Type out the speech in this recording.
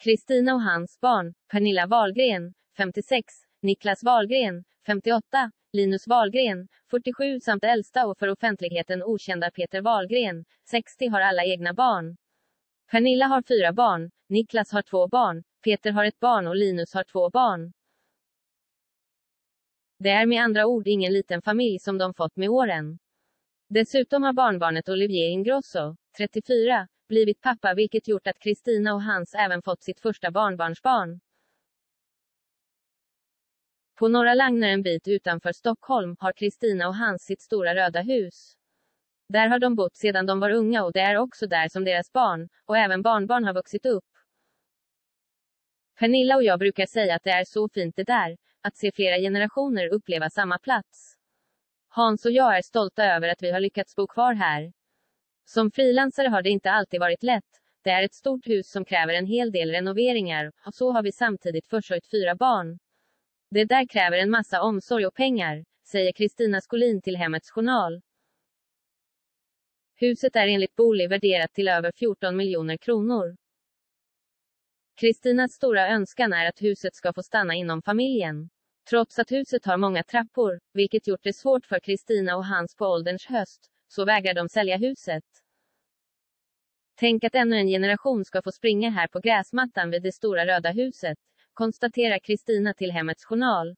Kristina och hans barn, Pernilla Wahlgren, 56, Niklas Wahlgren, 58, Linus Wahlgren, 47 samt äldsta och för offentligheten okända Peter Wahlgren, 60 har alla egna barn. Pernilla har 4 barn, Niklas har 2 barn, Peter har 1 barn och Linus har 2 barn. Det är med andra ord ingen liten familj som de fått med åren. Dessutom har barnbarnet Olivier Ingrosso, 34, blivit pappa vilket gjort att Kristina och Hans även fått sitt första barnbarnsbarn. På Norra Langner en bit utanför Stockholm har Kristina och Hans sitt stora röda hus. Där har de bott sedan de var unga och det är också där som deras barn, och även barnbarn har vuxit upp. Pernilla och jag brukar säga att det är så fint det där, att se flera generationer uppleva samma plats. Hans och jag är stolta över att vi har lyckats bo kvar här. Som frilansare har det inte alltid varit lätt. Det är ett stort hus som kräver en hel del renoveringar, och så har vi samtidigt försörjt 4 barn. Det där kräver en massa omsorg och pengar, säger Kristina Skolin till Hemmets Journal. Huset är enligt Booli värderat till över 14 miljoner kronor. Kristinas stora önskan är att huset ska få stanna inom familjen. Trots att huset har många trappor, vilket gjort det svårt för Kristina och Hans på ålderns höst, så vägrar de sälja huset. Tänk att ännu en generation ska få springa här på gräsmattan vid det stora röda huset, konstaterar Kristina till Hemmets Journal.